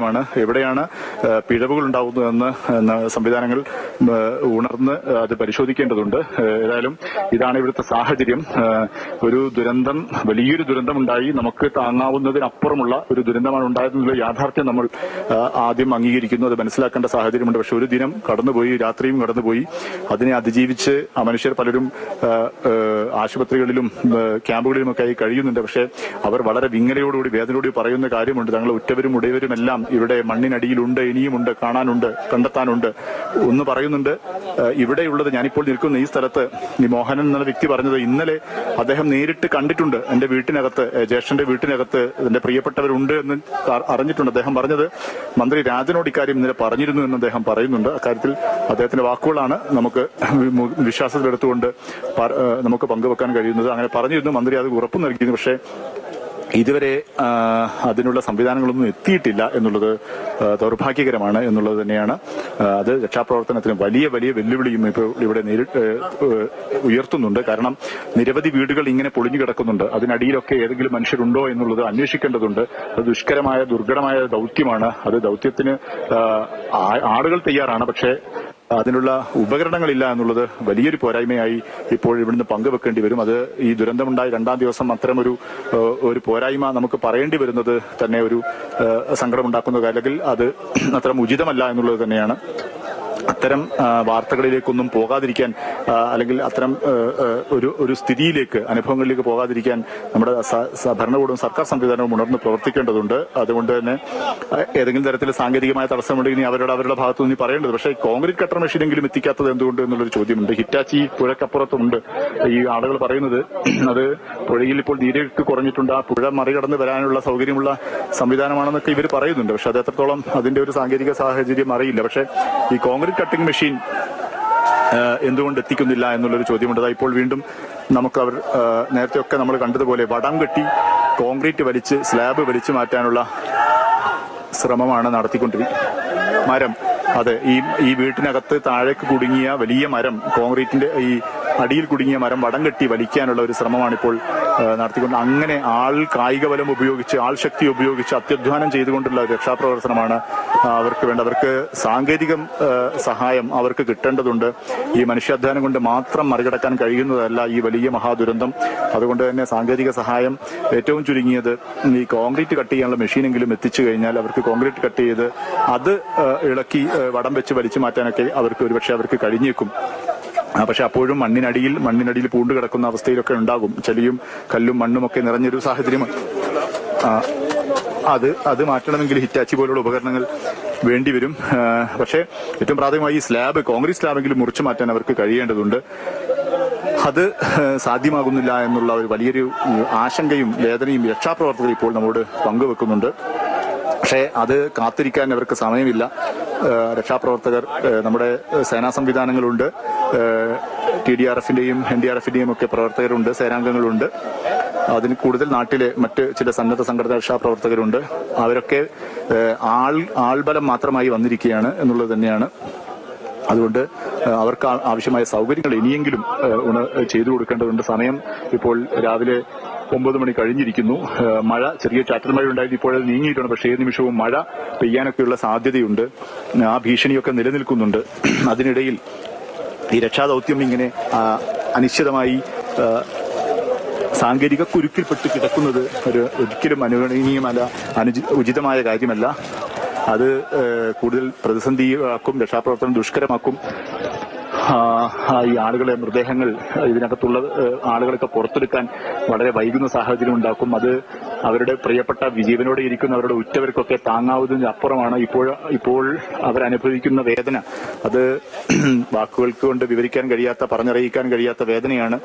ാണ് എവിടെയാണ് പിഴവുകൾ ഉണ്ടാകുന്നതെന്ന് സംവിധാനങ്ങൾ ഉണർന്ന് അത് പരിശോധിക്കേണ്ടതുണ്ട്. ഏതായാലും ഇതാണ് ഇവിടുത്തെ സാഹചര്യം. ഒരു ദുരന്തം, വലിയൊരു ദുരന്തമുണ്ടായി. നമുക്ക് താങ്ങാവുന്നതിനപ്പുറമുള്ള ഒരു ദുരന്തമാണ് ഉണ്ടായതെന്നുള്ള യാഥാർത്ഥ്യം നമ്മൾ ആദ്യം അംഗീകരിക്കുന്നു. അത് മനസ്സിലാക്കേണ്ട സാഹചര്യമുണ്ട്. പക്ഷെ ഒരു ദിനം കടന്നുപോയി, രാത്രിയും കടന്നുപോയി. അതിനെ അതിജീവിച്ച് ആ മനുഷ്യർ പലരും ആശുപത്രികളിലും ക്യാമ്പുകളിലുമൊക്കെ ആയി കഴിയുന്നുണ്ട്. പക്ഷെ അവർ വളരെ വിങ്ങലയോടുകൂടി വേദനയോടുകൂടി പറയുന്ന കാര്യമുണ്ട്. തങ്ങൾ ഉറ്റവരും ഉടയവരും എല്ലാം ഇവിടെ മണ്ണിനടിയിലുണ്ട്, ഇനിയുമുണ്ട്, കാണാനുണ്ട്, കണ്ടെത്താനുണ്ട് ഒന്ന് പറയുന്നുണ്ട്. ഇവിടെയുള്ളത്, ഞാനിപ്പോൾ നിൽക്കുന്ന ഈ സ്ഥലത്ത് ഈ മോഹനൻ എന്നുള്ള വ്യക്തി പറഞ്ഞത് ഇന്നലെ അദ്ദേഹം നേരിട്ട് കണ്ടിട്ടുണ്ട്. എന്റെ വീട്ടിനകത്ത്, ജ്യേഷ്ഠന്റെ വീട്ടിനകത്ത് എന്റെ പ്രിയപ്പെട്ടവരുണ്ട് എന്ന് അറിഞ്ഞിട്ടുണ്ട്. അദ്ദേഹം പറഞ്ഞത് മന്ത്രി രാജനോട് ഇക്കാര്യം ഇന്നലെ പറഞ്ഞിരുന്നു എന്ന് അദ്ദേഹം പറയുന്നുണ്ട്. അക്കാര്യത്തിൽ അദ്ദേഹത്തിന്റെ വാക്കുകളാണ് നമുക്ക് വിശ്വാസത്തിലെടുത്തുകൊണ്ട് നമുക്ക് പങ്കുവെക്കാൻ കഴിയുന്നത്. അങ്ങനെ പറഞ്ഞിരുന്നു, മന്ത്രി അത് ഉറപ്പു നൽകിയിരുന്നു. പക്ഷേ ഇതുവരെ അതിനുള്ള സംവിധാനങ്ങളൊന്നും എത്തിയിട്ടില്ല എന്നുള്ളത് ദൗർഭാഗ്യകരമാണ് എന്നുള്ളത് തന്നെയാണ്. അത് രക്ഷാപ്രവർത്തനത്തിന് വലിയ വലിയ വെല്ലുവിളിയും ഇപ്പോൾ ഇവിടെ ഉയർത്തുന്നുണ്ട്. കാരണം നിരവധി വീടുകൾ ഇങ്ങനെ പൊളിഞ്ഞു കിടക്കുന്നുണ്ട്. അതിനടിയിലൊക്കെ ഏതെങ്കിലും മനുഷ്യരുണ്ടോ എന്നുള്ളത് അന്വേഷിക്കേണ്ടതുണ്ട്. അത് ദുഷ്കരമായ, ദുർഘടമായ ദൗത്യമാണ്. അത് ദൗത്യത്തിന് ആളുകൾ തയ്യാറാണ്. പക്ഷേ അതിനുള്ള ഉപകരണങ്ങളില്ല എന്നുള്ളത് വലിയൊരു പോരായ്മയായി ഇപ്പോൾ ഇവിടുന്ന് പങ്കുവെക്കേണ്ടി വരും. അത് ഈ ദുരന്തമുണ്ടായി 2ാം ദിവസം അത്തരമൊരു പോരായ്മ നമുക്ക് പറയേണ്ടി വരുന്നത് തന്നെ ഒരു സങ്കടമുണ്ടാക്കുന്ന കാര്യം, അല്ലെങ്കിൽ അത് അത്തരം ഉചിതമല്ല എന്നുള്ളത് തന്നെയാണ്. അത്തരം വാർത്തകളിലേക്കൊന്നും പോകാതിരിക്കാൻ, അല്ലെങ്കിൽ അത്തരം ഒരു സ്ഥിതിയിലേക്ക്, അനുഭവങ്ങളിലേക്ക് പോകാതിരിക്കാൻ നമ്മുടെ ഭരണകൂടവും സർക്കാർ സംവിധാനവും ഉണർന്ന് പ്രവർത്തിക്കേണ്ടതുണ്ട്. അതുകൊണ്ട് തന്നെ ഏതെങ്കിലും തരത്തിൽ സാങ്കേതികമായ തടസ്സമുണ്ടെങ്കിൽ അവരുടെ ഭാഗത്തു നിന്ന് പറയേണ്ടത്. പക്ഷേ കോൺക്രീറ്റ് കട്ടർ മെഷീനെങ്കിലും എത്തിക്കാത്തത് എന്തുകൊണ്ട് എന്നുള്ളൊരു ചോദ്യമുണ്ട്. ഹിറ്റാച്ചി പുഴക്കപ്പുറത്തുണ്ട്. ഈ ആളുകൾ പറയുന്നത് അത് പുഴയിൽ ഇപ്പോൾ നീരൊഴുക്ക് കുറഞ്ഞിട്ടുണ്ട്, ആ പുഴ മറികടന്ന് വരാനുള്ള സൗകര്യമുള്ള സംവിധാനമാണെന്നൊക്കെ ഇവർ പറയുന്നുണ്ട്. പക്ഷെ അത് എത്രത്തോളം അതിന്റെ ഒരു സാങ്കേതിക സാഹചര്യം അറിയില്ല. പക്ഷെ ഈ കോൺക്രീറ്റ് കട്ടിംഗ് മെഷീൻ എന്തുകൊണ്ട് എത്തിക്കുന്നില്ല എന്നുള്ളൊരു ചോദ്യമുണ്ട്. ഇപ്പോൾ വീണ്ടും നമുക്ക് നേരത്തെയൊക്കെ നമ്മൾ കണ്ടതുപോലെ വടം കെട്ടി കോൺക്രീറ്റ് വലിച്ച്, സ്ലാബ് വലിച്ചു മാറ്റാനുള്ള ശ്രമമാണ് നടത്തിക്കൊണ്ടിരിക്കുന്നത്. മരം, അതെ, ഈ വീട്ടിനകത്ത് താഴേക്ക് കുടുങ്ങിയ വലിയ മരം, കോൺക്രീറ്റിന്റെ ഈ അടിയിൽ കുടുങ്ങിയ മരം വടം കെട്ടി വലിക്കാനുള്ള ഒരു ശ്രമമാണ് ഇപ്പോൾ നടത്തിക്കൊണ്ട്, അങ്ങനെ കായിക ബലം ഉപയോഗിച്ച്, ശക്തി ഉപയോഗിച്ച് അത്യധ്വാനം ചെയ്തുകൊണ്ടുള്ള രക്ഷാപ്രവർത്തനമാണ് അവർക്ക് വേണ്ട. അവർക്ക് സാങ്കേതിക സഹായം അവർക്ക് കിട്ടേണ്ടതുണ്ട്. ഈ മനുഷ്യാധ്വാനം കൊണ്ട് മാത്രം മറികടക്കാൻ കഴിയുന്നതല്ല ഈ വലിയ മഹാദുരന്തം. അതുകൊണ്ട് തന്നെ സാങ്കേതിക സഹായം ഏറ്റവും ചുരുങ്ങിയത് ഈ കോൺക്രീറ്റ് കട്ട് ചെയ്യാനുള്ള മെഷീനെങ്കിലും എത്തിച്ചു കഴിഞ്ഞാൽ അവർക്ക് കോൺക്രീറ്റ് കട്ട് ചെയ്ത് അത് ഇളക്കി വടം വെച്ച് വലിച്ചു മാറ്റാനൊക്കെ ഒരുപക്ഷെ അവർക്ക് കഴിഞ്ഞേക്കും. പക്ഷെ അപ്പോഴും മണ്ണിനടിയിൽ പൂണ്ടു കിടക്കുന്ന അവസ്ഥയിലൊക്കെ ഉണ്ടാകും. ചെളിയും കല്ലും മണ്ണും ഒക്കെ നിറഞ്ഞൊരു സാഹചര്യം. അത് മാറ്റണമെങ്കിൽ ഹിറ്റാച്ചി പോലുള്ള ഉപകരണങ്ങൾ വേണ്ടിവരും. പക്ഷേ ഏറ്റവും പ്രാഥമികമായി ഈ കോൺക്രീറ്റ് സ്ലാബെങ്കിലും മുറിച്ചു മാറ്റാൻ അവർക്ക് കഴിയേണ്ടതുണ്ട്. അത് സാധ്യമാകുന്നില്ല എന്നുള്ള ഒരു വലിയൊരു ആശങ്കയും വേദനയും രക്ഷാപ്രവർത്തകർ ഇപ്പോൾ നമ്മോട് പങ്കുവെക്കുന്നുണ്ട്. പക്ഷേ അത് കാത്തിരിക്കാൻ അവർക്ക് സമയമില്ല. രക്ഷാപ്രവർത്തകർ, നമ്മുടെ സേനാ സംവിധാനങ്ങളുണ്ട്, TDRFന്റെയും NDRFന്റെയും ഒക്കെ പ്രവർത്തകരുണ്ട്, സേനാംഗങ്ങളുണ്ട്. അതിന് കൂടുതൽ നാട്ടിലെ മറ്റ് ചില സന്നദ്ധ സംഘടനാ രക്ഷാപ്രവർത്തകരുണ്ട്. അവരൊക്കെ ആൾബലം മാത്രമായി വന്നിരിക്കുകയാണ് എന്നുള്ളത് തന്നെയാണ്. അതുകൊണ്ട് അവർക്ക് ആവശ്യമായ സൗകര്യങ്ങൾ ഇനിയെങ്കിലും ചെയ്തു കൊടുക്കേണ്ടതുണ്ട്. സമയം ഇപ്പോൾ രാവിലെ 9 മണി കഴിഞ്ഞിരിക്കുന്നു. മഴ, ചെറിയ ചാറ്റൽ മഴ ഉണ്ടായിരുന്നു. ഇപ്പോൾ നീങ്ങിയിട്ടുണ്ട്. പക്ഷേ ഏത് നിമിഷവും മഴ പെയ്യാനൊക്കെയുള്ള സാധ്യതയുണ്ട്. ആ ഭീഷണിയൊക്കെ നിലനിൽക്കുന്നുണ്ട്. അതിനിടയിൽ ഈ രക്ഷാദൌത്യം ഇങ്ങനെ അനിശ്ചിതമായി സാങ്കേതിക കുരുക്കിൽപ്പെട്ട് കിടക്കുന്നത് ഒരിക്കലും അനുഗണനീയമല്ല, ഉചിതമായ കാര്യമല്ല. അത് കൂടുതൽ പ്രതിസന്ധിയാക്കും, രക്ഷാപ്രവർത്തനം ദുഷ്കരമാക്കും. ഈ മൃതദേഹങ്ങൾ, ഇതിനകത്തുള്ള ആളുകളൊക്കെ പുറത്തെടുക്കാൻ വളരെ വൈകുന്ന സാഹചര്യം ഉണ്ടാക്കും. അത് അവരുടെ പ്രിയപ്പെട്ട ജീവനോടെ ഇരിക്കുന്ന അവരുടെ ഉറ്റവർക്കൊക്കെ താങ്ങാവുന്നതിന് അപ്പുറമാണ് ഇപ്പോൾ അവരനുഭവിക്കുന്ന വേദന. അത് വാക്കുകൾക്ക് കൊണ്ട് വിവരിക്കാൻ കഴിയാത്ത, പറഞ്ഞറിയിക്കാൻ കഴിയാത്ത വേദനയാണ്.